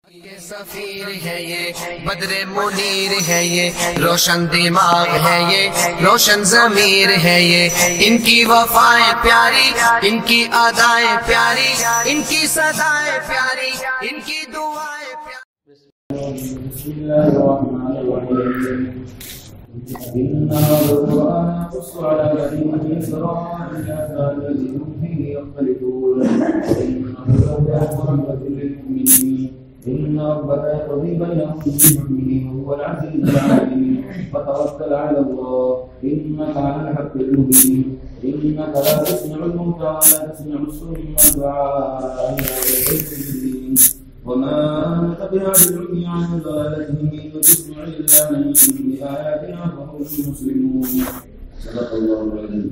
یہ سفیر ہے، یہ بدر منیر ہے، یہ روشن دماغ ہے، یہ روشن ضمیر ہے، یہ ان کی وفائیں پیاری، ان کی ادائیں پیاری، ان کی صدائیں پیاری، ان کی دعائیں پیاری۔ بسم اللہ الرحمن الرحیم إِنَّا الْقُرْآنَ يَقُصُّ عَلَىٰ بَنِي إِسْرَائِيلَ الَّذِي هُمْ فِيهِ يَخْتَلِفُونَ وَإِنَّهُ لَهُدًى وَرَحْمَةٌ لِّلْمُؤْمِنِينَ إِنَّ رَبَّكَ يَقْضِي بَيْنَهُم بِحُكْمِهِ وَهُوَ الْعَزِيزُ الْعَلِيمُ وَتَوَكَّلْ عَلَى اللَّهِ إِنَّكَ عَلَى الْحَقِّ الْمُبِينِ إِنَّكَ لَا تُسْمِعُ الْمَوْتَىٰ وَلَا تُسْمِعُ الصُّمَّ الدُّعَاءَ إِذَا دَعَوْا إِلَيْهِ وما أنت بهاد العمي عن ضلالتهم وتسمع إلا من بآياتنا فهم مسلمون. صدق الله العظيم.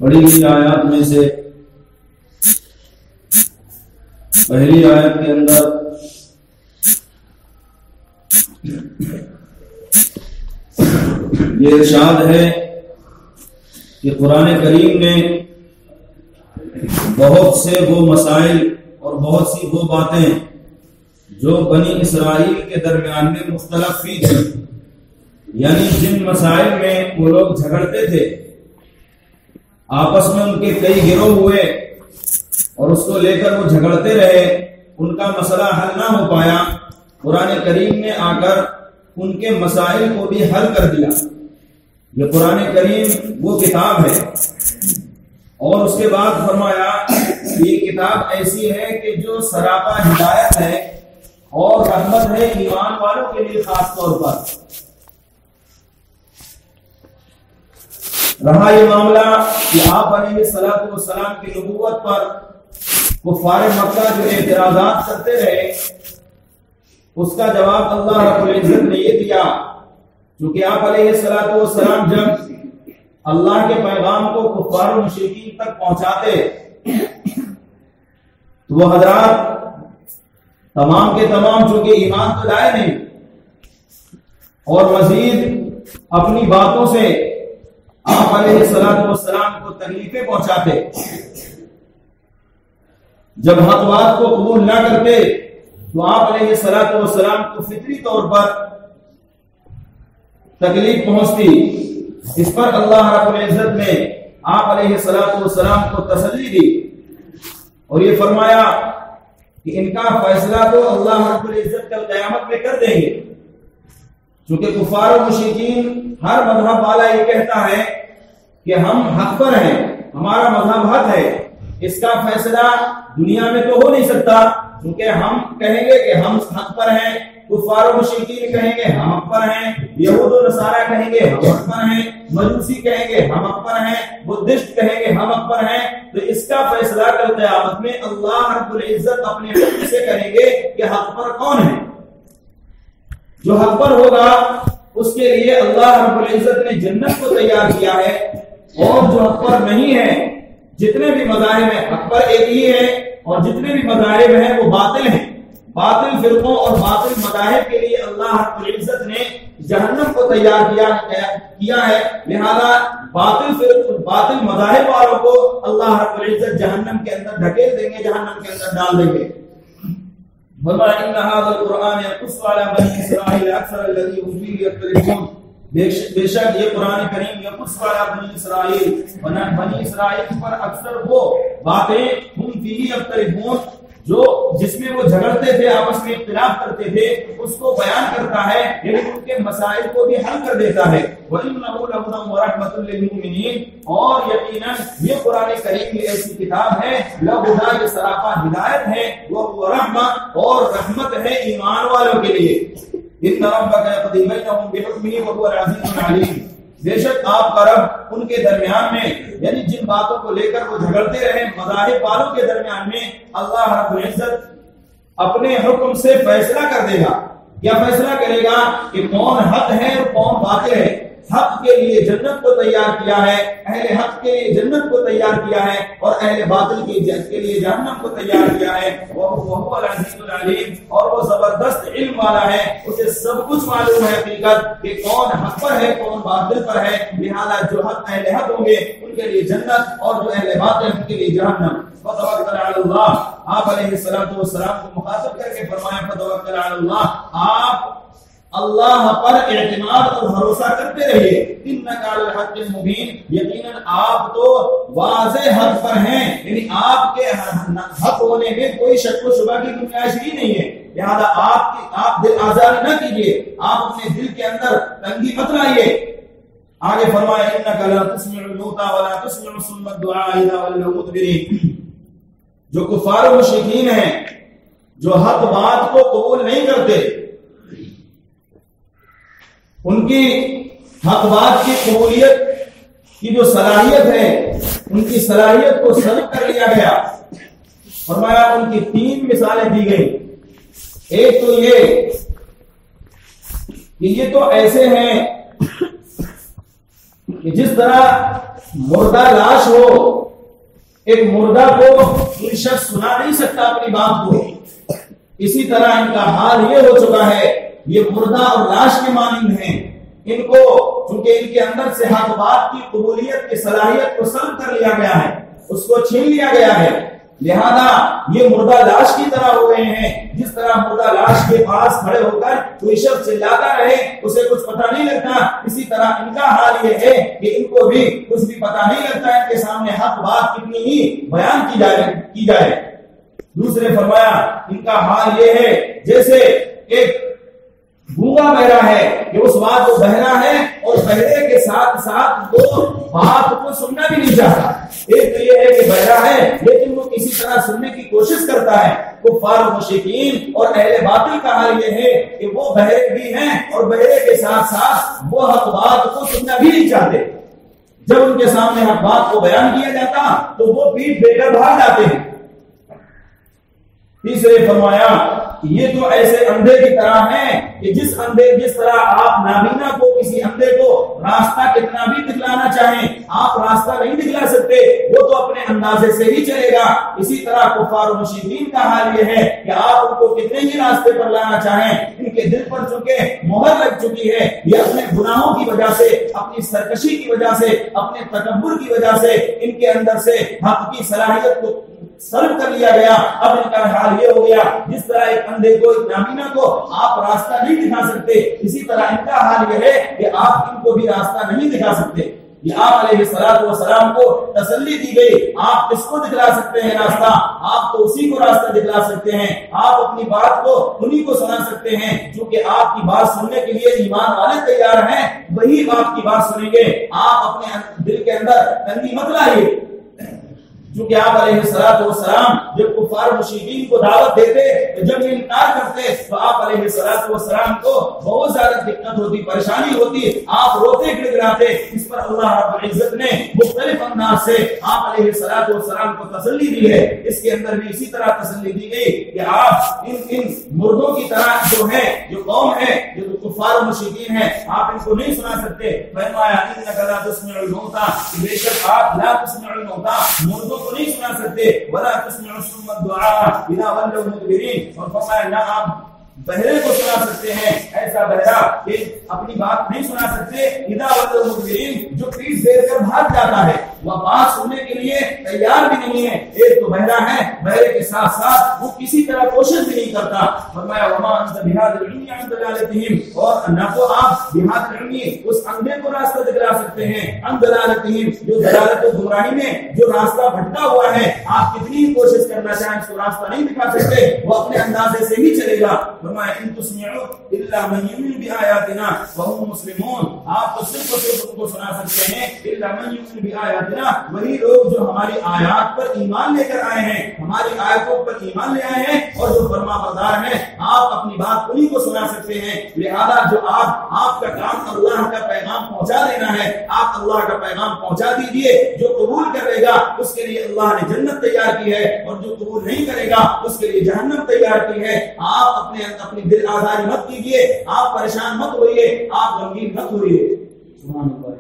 پڑھی گئی آیات میں سے پہلی آیت کے اندر یہ ارشاد ہے کہ قرآن کریم نے بہت سے وہ مسائل اور بہت سی وہ باتیں جو بنی اسرائیل کے درمیان میں مختلف فی تھی، یعنی جن مسائل میں وہ لوگ جھگڑتے تھے، آپس میں ان کے کئی گروہ ہوئے اور اس کو لے کر وہ جھگڑتے رہے، ان کا مسئلہ حل نہ ہو پایا، قرآن کریم نے آ کر ان کے مسائل کو بھی حل کر دیا۔ یہ قرآن کریم وہ کتاب ہے، اور اس کے بعد فرمایا کہ یہ کتاب ایسی ہے کہ جو سراپا ہدایت ہے اور رحمت ہے ایمان والوں کے لیے خاص طور پر۔ رہا یہ معاملہ کہ آپ علیہ الصلوۃ والسلام کی نبوت پر کفار مکہ جو اعتراضات کرتے رہے، اس کا جواب اللہ رب العزت نے یہ دیا، چونکہ آپ علیہ الصلوۃ والسلام جب اللہ کے پیغام کو کفار و مشرکین تک پہنچاتے تو وہ حضرات تمام کے تمام چونکہ ایمان تو لائے نہیں اور مزید اپنی باتوں سے آپ علیہ الصلوۃ والسلام کو تکلیفیں پہنچاتے، جب حق بات کو قبول نہ کرتے تو آپ علیہ الصلوۃ والسلام کو فطری طور پر تکلیف پہنچتی۔ اس پر اللہ رب العزت نے آپ علیہ الصلوۃ والسلام کو تسلی دی اور یہ فرمایا کہ ان کا فیصلہ تو اللہ رب العزت کل قیامت میں کر دیں گے، چونکہ کفار و مشرکین ہر مذہب والا یہ کہتا ہے کہ ہم حق پر ہیں، ہمارا مذہب حق ہے، اس کا فیصلہ دنیا میں تو ہو نہیں سکتا، کیونکہ ہم کہیں گے کہ ہم حق پر ہیں، کفار و مشرکین کہیں گے ہم حق پر ہیں، یہود و نصارہ کہیں گے ہم حق پر ہیں، مجوسی کہیں گے ہم حق پر ہیں، بدھسٹ کہیں گے ہم حق پر ہیں، تو اس کا فیصلہ کل قیامت میں اللہ رب العزت اپنے حکم سے کریں گے کہ حق پر کون ہے۔ جو حق پر ہوگا اس کے لیے اللہ رب العزت نے جنت کو تیار کیا ہے، اور جو حق پر نہیں ہے، جتنے بھی مذاہب ہیں حق پر ایک ہی ہے، اور جتنے بھی مذاہب ہیں وہ باطل ہیں۔ باطل فرقوں اور باطل مذاہب کے لیے اللہ رب العزت نے جہنم کو تیار کیا ہے، لہذا باطل مذاہب والوں کو اللہ رب العزت جہنم کے اندر دھکیل دیں گے، جہنم کے اندر ڈال دیں گے۔ فرمایا ان هذا القرآن يقص على بني اسرائيل اكثر الذي هم فيه يختلفون، بے شک یہ قرآن کریم یقص على بنی اسرائیل، بنی اسرائیل پر اکثر وہ باتیں ہم فيه یختلفون جو جس میں وہ جھگڑتے تھے، آپس میں اختلاف کرتے تھے، اس کو بیان کرتا ہے، لیکن ان کے مسائل کو بھی حل کر دیتا ہے۔ وَإِنَّهُ لَهُدًى وَرَحْمَةٌ لِّلْمُؤْمِنِينَ، اور یقیناً یہ قرآن کریم کی ایسی کتاب ہے، لَهُدًى یہ سراپا ہدایت ہے، وہ رحمت اور رحمت ہے ایمان والوں کے لیے۔ إِنَّ رَبَّكَ يَقْضِي بَيْنَهُم بِحُكْمِهِ وَهُوَ الْعَزِيزُ الْعَلِيمُ، بے شک آپ کا رب ان کے درمیان میں، یعنی جن باتوں کو لے کر وہ جھگڑتے رہے مذاہب والوں کے درمیان میں، اللہ رب العزت اپنے حکم سے فیصلہ کر دے گا۔ کیا فیصلہ کرے گا کہ کون حق ہے اور کون باطل ہے۔ حق کے لیے جنت کو تیار کیا ہے، اہل حق کے لیے جنت کو تیار کیا ہے، اور اہل باطل کے لیے جہنم کو تیار کیا ہے۔ وہ العزیز العلیم، اور وہ زبردست علم والا ہے، اسے سب کچھ معلوم ہے حقیقت کہ کون حق پر ہے کون باطل پر ہے، لہذا جو حق اہل حق ہوں گے ان کے لیے جنت، اور جو اہل باطل ان کے لیے جہنم۔ فتوکل علی اللہ، آپ علیہ الصلوۃ والسلام کو مخاطب کر کے فرمایا فتوکل علی اللہ، آپ اللہ پر اعتماد اور بھروسہ کرتے رہیے، انک علی الحق المبین، یقیناً آپ تو واضح حق پر ہیں، یعنی آپ کے حق ہونے میں کوئی شک و شبہ کی گنجائش ہی نہیں ہے، لہذا آپ دل آزاری نہ کیجیے، آپ اپنے دل کے اندر تنگی مت لائیے۔ آگے فرمایا انک لا تسمع الموتى ولا تسمع الصم الدعاء اذا ولوا مدبرین، جو کفار و مشرکین ہیں جو حق بات کو قبول نہیں کرتے، ان کی حق بات کی قبولیت کی جو صلاحیت ہے ان کی صلاحیت کو سلب کر لیا گیا۔ فرمایا ان کی 3 مثالیں دی گئی۔ ایک تو یہ کہ یہ تو ایسے ہیں کہ جس طرح مردہ لاش ہو، ایک مردہ کو کوئی شخص سنا نہیں سکتا اپنی بات کو، اسی طرح ان کا حال یہ ہو چکا ہے، یہ مردہ اور لاش کے مانند ہیں، ان کو چونکہ ان کے اندر سے حق بات کی قبولیت کی صلاحیت کو سلب کر لیا گیا ہے، اس کو چھین لیا گیا ہے، لہذا یہ مردہ لاش کی طرح ہو گئے ہیں۔ جس طرح مردہ لاش کے پاس کھڑے ہو کر کوئی شخص چلاتا رہے اسے کچھ پتہ نہیں لگتا، اسی طرح ان کا حال یہ ہے کہ ان کو بھی کچھ بھی پتہ نہیں لگتا، ان کے سامنے حق بات کتنی ہی بیان کی جائے۔ دوسرے فرمایا ان کا حال یہ ہے جیسے ایک گونگا بہرا ہے کہ اس بات کو بہرا ہے اور بہرے کے ساتھ ساتھ وہ بات کو سننا بھی نہیں چاہتا۔ ایک تو یہ ہے کہ بہرا ہے لیکن وہ کسی طرح سننے کی کوشش کرتا ہے۔ کفار و مشرکین اور اہل باطل کا حال یہ ہے کہ وہ بہرے بھی ہیں اور بہرے کے ساتھ ساتھ وہ حق بات کو سننا بھی نہیں چاہتے۔ جب ان کے سامنے حق بات کو بیان کیا جاتا تو وہ پیٹ دے کر بھاگ جاتے ہیں۔ تیسرے فرمایا یہ تو ایسے اندھے کی طرح ہیں کہ جس طرح آپ نابینا کو کسی اندھے کو راستہ کتنا بھی دکھلانا چاہیں آپ راستہ نہیں دکھلا سکتے، وہ تو اپنے اندازے سے ہی چلے گا۔ اسی طرح کفار و مشرکین کا حال یہ ہے کہ آپ ان کو کتنے ہی راستے پر لانا چاہیں، ان کے دل پر چونکہ مہر لگ چکی ہے، یہ اپنے گناہوں کی وجہ سے، اپنی سرکشی کی وجہ سے، اپنے تکبر کی وجہ سے ان کے اندر سے حق کی صلاحیت کو سلب کر لیا گیا۔ اب ان کا حال یہ ہو گیا جس طرح ایک اندھے کو ایک نابینا کو آپ راستہ نہیں دکھا سکتے، اسی طرح ان کا حال یہ ہے کہ آپ ان کو بھی راستہ نہیں دکھا سکتے۔ یہ آپ علیہ السلام کو تسلی دی گئی، آپ کس کو دکھلا سکتے ہیں راستہ؟ آپ تو اسی کو راستہ دکھلا سکتے ہیں، آپ اپنی بات کو انہی کو سنا سکتے ہیں، چونکہ آپ کی بات سننے کے لیے ایمان والے تیار ہیں، وہی آپ کی بات سنیں گے۔ آپ اپنے دل کے اندر تنگی مت لائیے، کیونکہ آپ علیہ السلام جب کفار مشرکین کو دعوت دیتے تو جب یہ انکار کرتے تو آپ علیہ السلام کو بہت زیادہ دقت ہوتی، پریشانی ہوتی، آپ روتے گڑگڑاتے۔ اس پر اللہ رب العزت نے مختلف انداز سے آپ علیہ السلام کو تسلی دی ہے۔ اس کے اندر بھی اسی طرح تسلی دی گئی کہ آپ ان مردوں کی طرح جو ہے، جو قوم ہے، جو کفار مشرکین ہیں، آپ ان کو نہیں سنا سکتے۔ فرمایا انک لا تسمع الموتى، بے شک آپ لا تسمع الموتى، مردوں کو نہیں سنا سکتے، ولا تسمع الصم الدعاء اذا ولوا مدبرین، اور فرمایا نہ آپ بہرے کو سنا سکتے ہیں، ایسا بہرا کہ اپنی بات نہیں سنا سکتے، اذا ولوا مدبرین، جو پیٹ پھیر کر بھاگ جاتا ہے، وہ بات سننے کے لیے تیار بھی نہیں ہے۔ ایک تو بہرا ہے، بہرے کے ساتھ ساتھ وہ کسی طرح کوشش بھی نہیں کرتا۔ فرمایا وما انت بهذا العمي عن دلالتهم، اور نہ تو آپ بهذا العمي اس اندھے کو راستہ دکھلا سکتے ہیں، عن دلالتهم، جو دلالت و گمراہی میں جو راستہ بھٹکا ہوا ہے، آپ کتنی ہی کوشش کرنا چاہیں اس کو راستہ نہیں دکھا سکتے، وہ اپنے اندازے سے ہی چلے گا۔ فرمایا ان تسمعوا الا من يؤمن بآياتنا وهم مسلمون، آپ تو صرف ان کو سنا سکتے ہیں الا من يؤمن بآياتنا، وہی لوگ جو ہماری آیات پر ایمان لے کر آئے ہیں، ہماری آیتوں پر ایمان لے آئے ہیں اور جو فرما بردار ہیں، آپ اپنی بات انہی کو سنا سکتے ہیں۔ لہذا جو آپ کا کام اللہ کا پیغام پہنچا دینا ہے، آپ اللہ کا پیغام پہنچا دیجئے۔ جو قبول کرے گا اس کے لیے اللہ نے جنت تیار کی ہے، اور جو قبول نہیں کرے گا اس کے لیے جہنم تیار کی ہے۔ آپ اپنی دل آزاری مت کیجیے، آپ پریشان مت ہوئیے، آپ غمگین مت ہوئیے۔ سبحان اللہ.